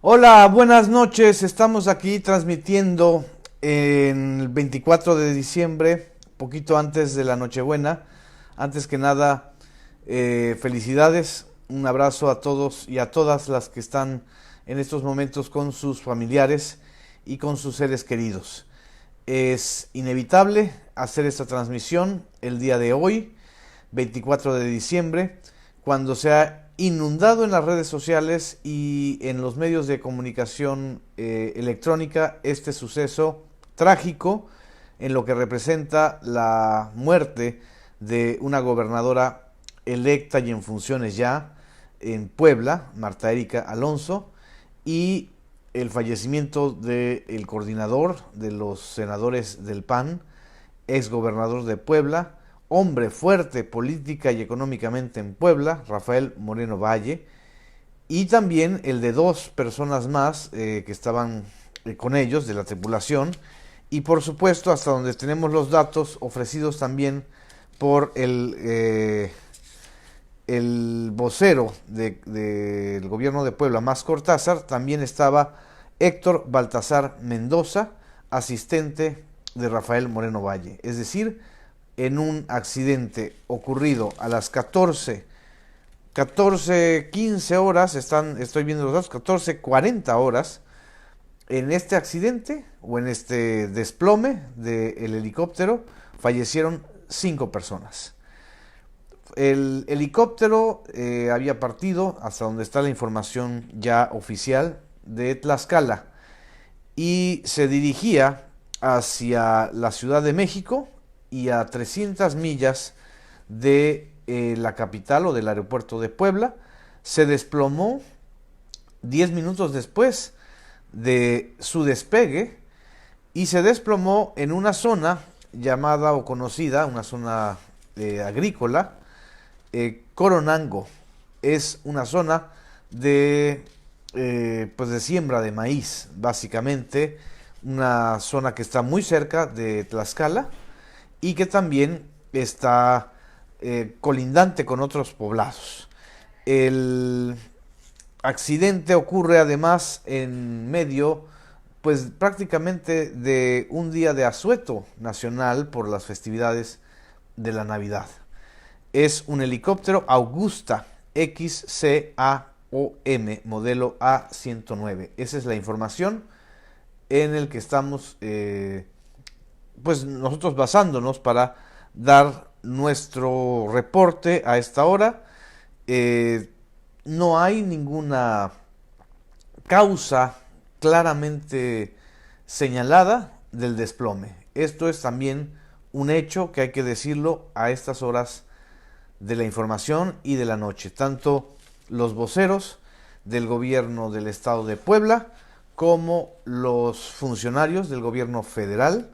Hola, buenas noches. Estamos aquí transmitiendo en el 24 de diciembre, poquito antes de la Nochebuena. Antes que nada, felicidades. Un abrazo a todos y a todas las que están en estos momentos con sus familiares y con sus seres queridos. Es inevitable hacer esta transmisión el día de hoy, 24 de diciembre, cuando se ha inundado en las redes sociales y en los medios de comunicación electrónica este suceso trágico en lo que representa la muerte de una gobernadora electa y en funciones ya en Puebla, Marta Erika Alonso, y el fallecimiento del coordinador de los senadores del PAN, ex gobernador de Puebla, hombre fuerte política y económicamente en Puebla, Rafael Moreno Valle, y también el de dos personas más que estaban con ellos de la tripulación, y por supuesto hasta donde tenemos los datos ofrecidos también por el vocero del gobierno de Puebla, Más Cortázar, también estaba Héctor Baltasar Mendoza, asistente de Rafael Moreno Valle. Es decir, en un accidente ocurrido a las 14:15 horas, estoy viendo los datos, 14:40 horas, en este accidente o en este desplome del helicóptero fallecieron 5 personas. El helicóptero había partido, hasta donde está la información ya oficial, de Tlaxcala y se dirigía hacia la Ciudad de México y a 300 millas de la capital o del aeropuerto de Puebla. Se desplomó 10 minutos después de su despegue y se desplomó en una zona llamada o conocida, una zona agrícola, Coronango. Es una zona pues de siembra de maíz, básicamente, una zona que está muy cerca de Tlaxcala y que también está colindante con otros poblados. El accidente ocurre además en medio, pues prácticamente de un día de asueto nacional por las festividades de la Navidad. Es un helicóptero Augusta XCAOM, modelo A109. Esa es la información en el que estamos, pues nosotros basándonos para dar nuestro reporte a esta hora. No hay ninguna causa claramente señalada del desplome. Esto es también un hecho que hay que decirlo a estas horas de la información y de la noche. Tanto los voceros del gobierno del estado de Puebla como los funcionarios del gobierno federal,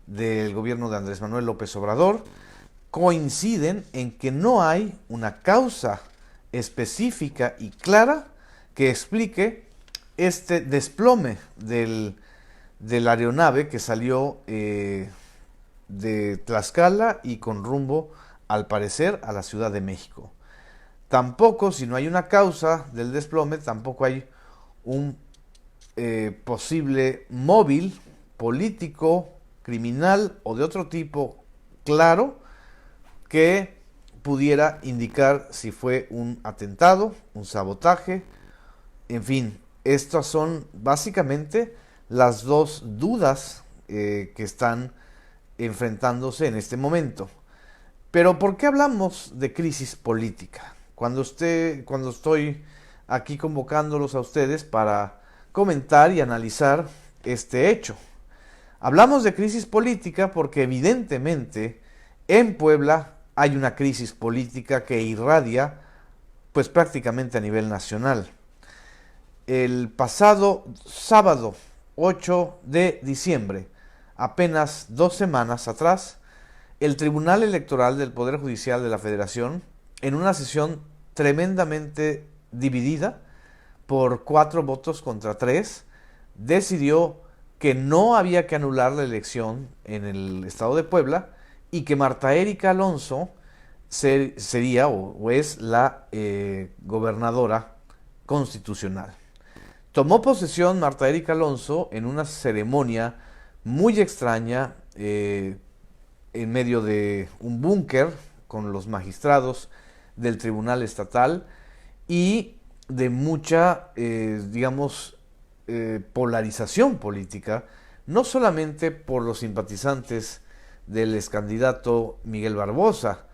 del gobierno de Andrés Manuel López Obrador, coinciden en que no hay una causa específica y clara que explique este desplome de la aeronave que salió de Tlaxcala y con rumbo, al parecer, a la Ciudad de México. Tampoco, si no hay una causa del desplome, tampoco hay un posible móvil político, criminal o de otro tipo claro que pudiera indicar si fue un atentado, un sabotaje, en fin, estas son básicamente las dos dudas que están enfrentándose en este momento. Pero ¿por qué hablamos de crisis política? Cuando estoy aquí convocándolos a ustedes para comentar y analizar este hecho. Hablamos de crisis política porque evidentemente en Puebla hay una crisis política que irradia pues prácticamente a nivel nacional. El pasado sábado 8 de diciembre, apenas 2 semanas atrás, el Tribunal Electoral del Poder Judicial de la Federación, en una sesión tremendamente dividida por 4 votos contra 3, decidió que no había que anular la elección en el estado de Puebla y que Marta Erika Alonso sería o es la gobernadora constitucional. Tomó posesión Marta Erika Alonso en una ceremonia muy extraña, en medio de un búnker con los magistrados del Tribunal Estatal y de mucha, digamos, polarización política, no solamente por los simpatizantes del excandidato Miguel Barbosa,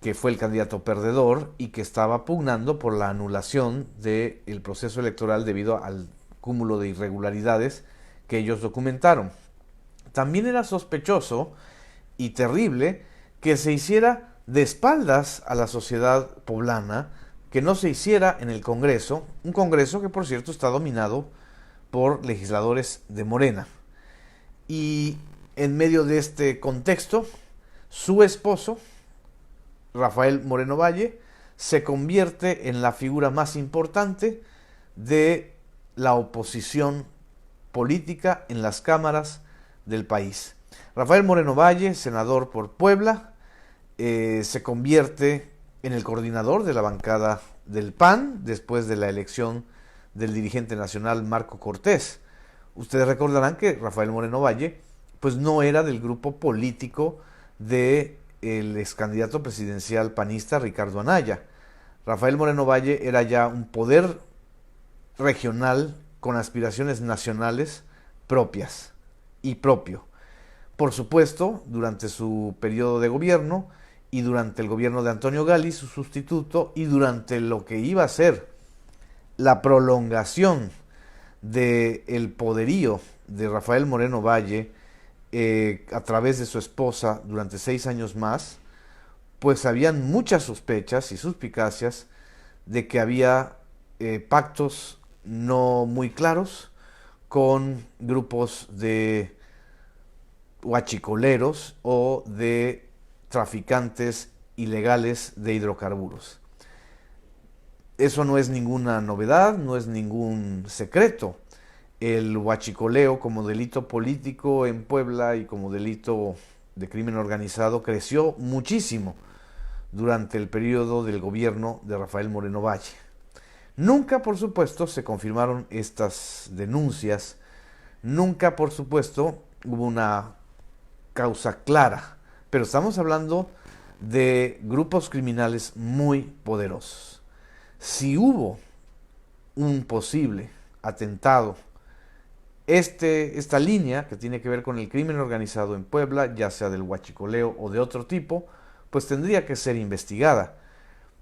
que fue el candidato perdedor y que estaba pugnando por la anulación del proceso electoral debido al cúmulo de irregularidades que ellos documentaron. También era sospechoso y terrible que se hiciera de espaldas a la sociedad poblana, que no se hiciera en el Congreso, un Congreso que por cierto está dominado por legisladores de Morena. Y en medio de este contexto, su esposo, Rafael Moreno Valle, se convierte en la figura más importante de la oposición política en las cámaras del país. Rafael Moreno Valle, senador por Puebla, se convierte en el coordinador de la bancada del PAN después de la elección del dirigente nacional Marco Cortés. Ustedes recordarán que Rafael Moreno Valle pues no era del grupo político del ex candidato presidencial panista Ricardo Anaya. Rafael Moreno Valle era ya un poder regional con aspiraciones nacionales propias y propio. Por supuesto, durante su periodo de gobierno y durante el gobierno de Antonio Gali, su sustituto, y durante lo que iba a ser la prolongación del poderío de Rafael Moreno Valle a través de su esposa durante 6 años más, pues habían muchas sospechas y suspicacias de que había pactos no muy claros con grupos de huachicoleros o de traficantes ilegales de hidrocarburos. Eso no es ninguna novedad, no es ningún secreto. El huachicoleo como delito político en Puebla y como delito de crimen organizado creció muchísimo durante el periodo del gobierno de Rafael Moreno Valle. Nunca, por supuesto, se confirmaron estas denuncias, nunca, por supuesto, hubo una causa clara, pero estamos hablando de grupos criminales muy poderosos. Si hubo un posible atentado, esta línea que tiene que ver con el crimen organizado en Puebla, ya sea del huachicoleo o de otro tipo, pues tendría que ser investigada.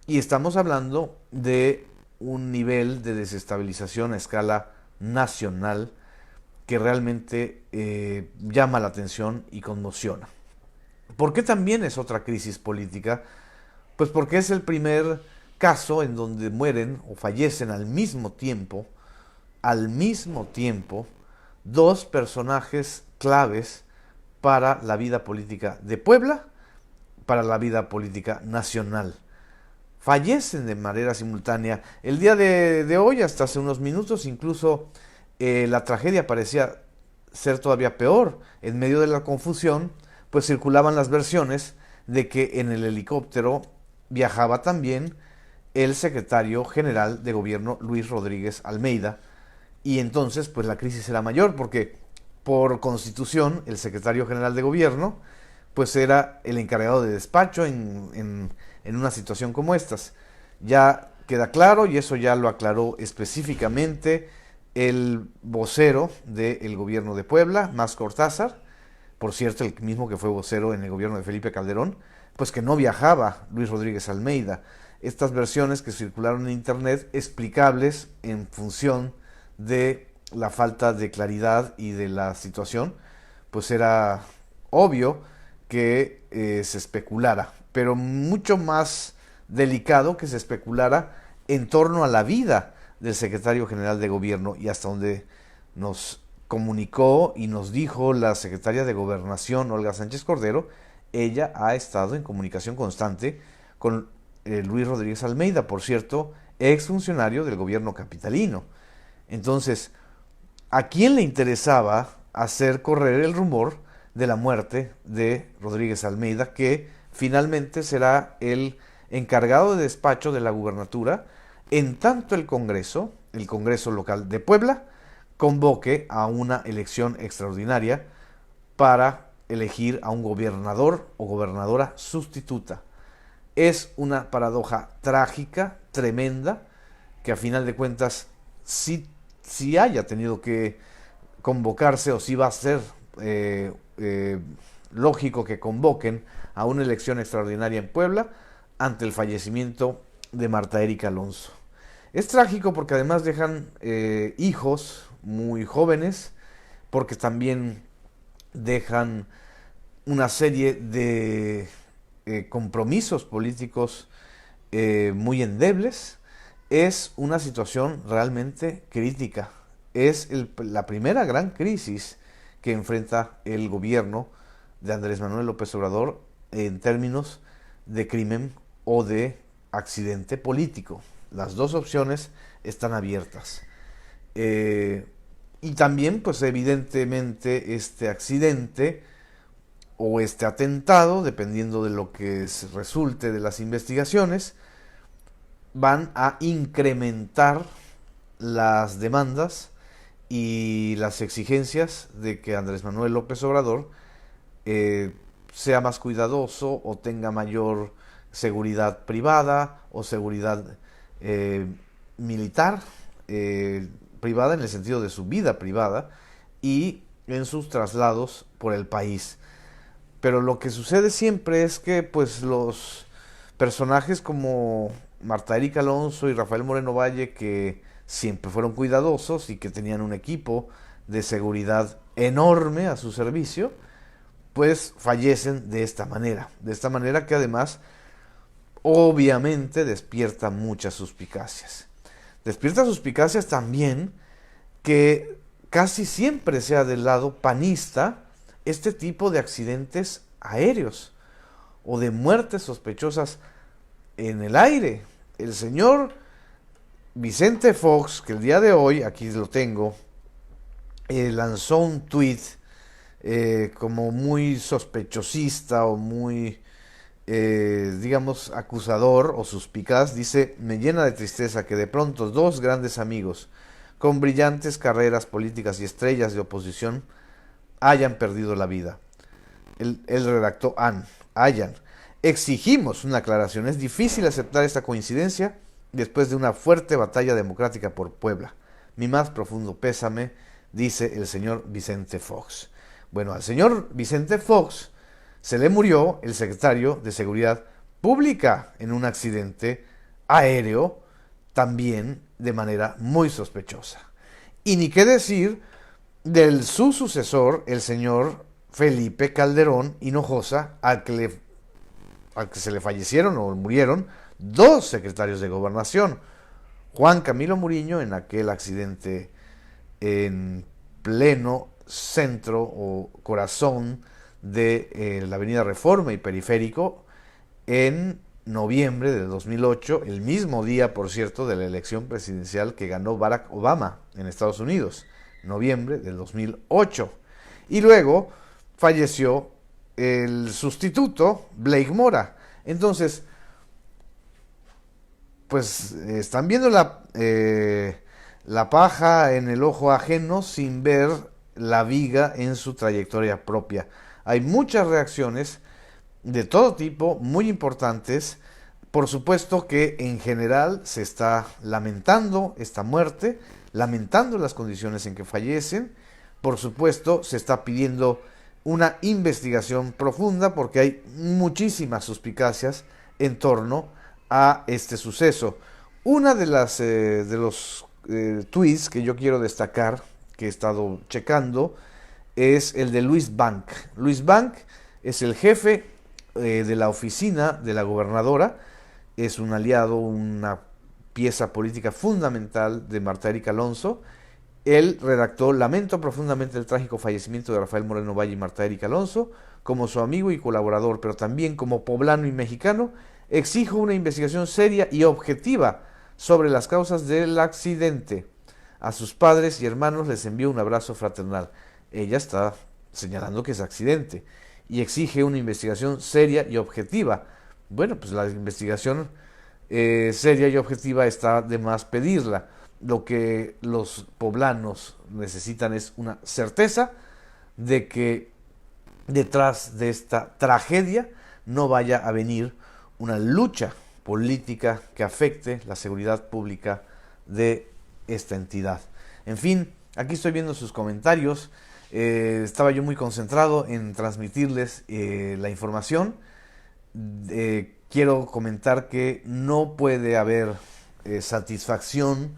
Y estamos hablando de un nivel de desestabilización a escala nacional que realmente llama la atención y conmociona. ¿Por qué también es otra crisis política? Pues porque es el primer caso en donde mueren o fallecen al mismo tiempo, dos personajes claves para la vida política de Puebla, para la vida política nacional. Fallecen de manera simultánea. El día de hoy, hasta hace unos minutos, incluso la tragedia parecía ser todavía peor. En medio de la confusión, pues circulaban las versiones de que en el helicóptero viajaba también el secretario general de gobierno Luis Rodríguez Almeida, y entonces pues la crisis era mayor porque por constitución el secretario general de gobierno pues era el encargado de despacho en una situación como estas. Ya queda claro, y eso ya lo aclaró específicamente el vocero del gobierno de Puebla, Mas Cortázar, por cierto el mismo que fue vocero en el gobierno de Felipe Calderón, pues que no viajaba Luis Rodríguez Almeida. Estas versiones que circularon en internet, explicables en función de la falta de claridad y de la situación, pues era obvio que se especulara, pero mucho más delicado que se especulara en torno a la vida del secretario general de gobierno, y hasta donde nos comunicó y nos dijo la secretaria de Gobernación, Olga Sánchez Cordero, ella ha estado en comunicación constante con Luis Rodríguez Almeida, por cierto, exfuncionario del gobierno capitalino. Entonces, ¿a quién le interesaba hacer correr el rumor de la muerte de Rodríguez Almeida, que finalmente será el encargado de despacho de la gubernatura, en tanto el Congreso, el Congreso local de Puebla convoque a una elección extraordinaria para elegir a un gobernador o gobernadora sustituta. Es una paradoja trágica, tremenda, que a final de cuentas sí haya tenido que convocarse, o si va a ser lógico que convoquen a una elección extraordinaria en Puebla ante el fallecimiento de Marta Erika Alonso. Es trágico porque además dejan hijos muy jóvenes, porque también dejan una serie de compromisos políticos muy endebles. Es una situación realmente crítica. Es la primera gran crisis que enfrenta el gobierno de Andrés Manuel López Obrador en términos de crimen o de accidente político. Las dos opciones están abiertas. Y también, pues evidentemente, este accidente o este atentado, dependiendo de lo que resulte de las investigaciones, van a incrementar las demandas y las exigencias de que Andrés Manuel López Obrador sea más cuidadoso o tenga mayor seguridad privada o seguridad militar privada, en el sentido de su vida privada y en sus traslados por el país. Pero lo que sucede siempre es que pues los personajes como Marta Erika Alonso y Rafael Moreno Valle, que siempre fueron cuidadosos y que tenían un equipo de seguridad enorme a su servicio, pues fallecen de esta manera que además obviamente despierta muchas suspicacias. Despierta suspicacias también que casi siempre sea del lado panista este tipo de accidentes aéreos o de muertes sospechosas en el aire. El señor Vicente Fox, que el día de hoy, aquí lo tengo, lanzó un tuit como muy sospechosista o muy, digamos, acusador o suspicaz. Dice: me llena de tristeza que de pronto dos grandes amigos con brillantes carreras políticas y estrellas de oposición hayan perdido la vida. Él redactó hayan. Exigimos una aclaración. Es difícil aceptar esta coincidencia después de una fuerte batalla democrática por Puebla. Mi más profundo pésame, dice el señor Vicente Fox. Bueno, al señor Vicente Fox se le murió el secretario de Seguridad Pública en un accidente aéreo, también de manera muy sospechosa. Y ni qué decir de su sucesor, el señor Felipe Calderón Hinojosa, al que se le fallecieron o murieron dos secretarios de Gobernación. Juan Camilo Muriño, en aquel accidente en pleno centro o corazón de la avenida Reforma y Periférico, en noviembre de 2008, el mismo día, por cierto, de la elección presidencial que ganó Barack Obama en Estados Unidos, noviembre del 2008. Y luego falleció el sustituto, Blake Mora. Entonces, pues están viendo la paja en el ojo ajeno sin ver la viga en su trayectoria propia. Hay muchas reacciones de todo tipo, muy importantes. Por supuesto que en general se está lamentando esta muerte, lamentando las condiciones en que fallecen. Por supuesto se está pidiendo una investigación profunda porque hay muchísimas suspicacias en torno a este suceso. Una de los tweets que yo quiero destacar, que he estado checando, es el de Luis Bank. Luis Bank es el jefe de la oficina de la gobernadora, es un aliado, una pieza política fundamental de Marta Erika Alonso. Él redactó: lamento profundamente el trágico fallecimiento de Rafael Moreno Valle y Marta Erika Alonso. Como su amigo y colaborador, pero también como poblano y mexicano, exijo una investigación seria y objetiva sobre las causas del accidente. A sus padres y hermanos les envío un abrazo fraternal. Ella está señalando que es accidente y exige una investigación seria y objetiva. Bueno, pues la investigación seria y objetiva está de más pedirla. lo que los poblanos necesitan es una certeza de que detrás de esta tragedia no vaya a venir una lucha política que afecte la seguridad pública de esta entidad. En fin, aquí estoy viendo sus comentarios. Estaba yo muy concentrado en transmitirles la información. Quiero comentar que no puede haber satisfacción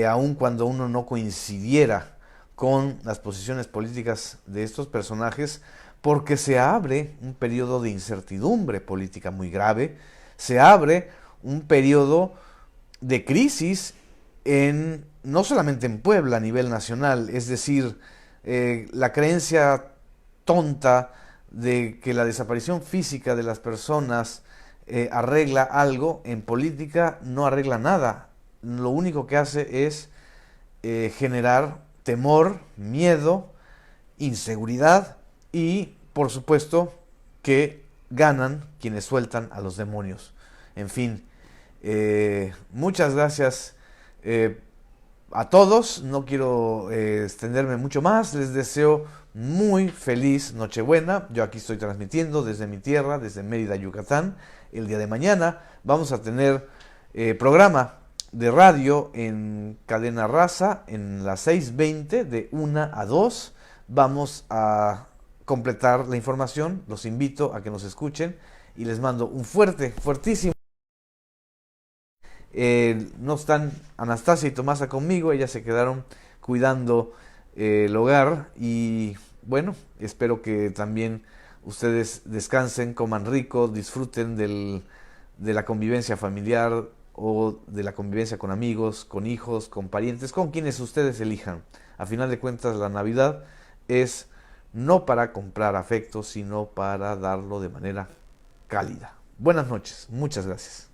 aun cuando uno no coincidiera con las posiciones políticas de estos personajes, porque se abre un periodo de incertidumbre política muy grave, se abre un periodo de crisis no solamente en Puebla a nivel nacional, es decir, la creencia tonta de que la desaparición física de las personas arregla algo, en política no arregla nada. Lo único que hace es generar temor, miedo, inseguridad y, por supuesto, que ganan quienes sueltan a los demonios. En fin, muchas gracias a todos. No quiero extenderme mucho más. Les deseo muy feliz Nochebuena. Yo aquí estoy transmitiendo desde mi tierra, desde Mérida, Yucatán. El día de mañana vamos a tener programa de radio en Cadena Raza en las 6:20 de 1 a 2. Vamos a completar la información. Los invito a que nos escuchen y les mando un fuertísimo. No están Anastasia y Tomasa conmigo, ellas se quedaron cuidando el hogar y bueno, espero que también ustedes descansen, coman rico, disfruten de la convivencia familiar o de la convivencia con amigos, con hijos, con parientes, con quienes ustedes elijan. A final de cuentas, la Navidad es no para comprar afecto, sino para darlo de manera cálida. Buenas noches, muchas gracias.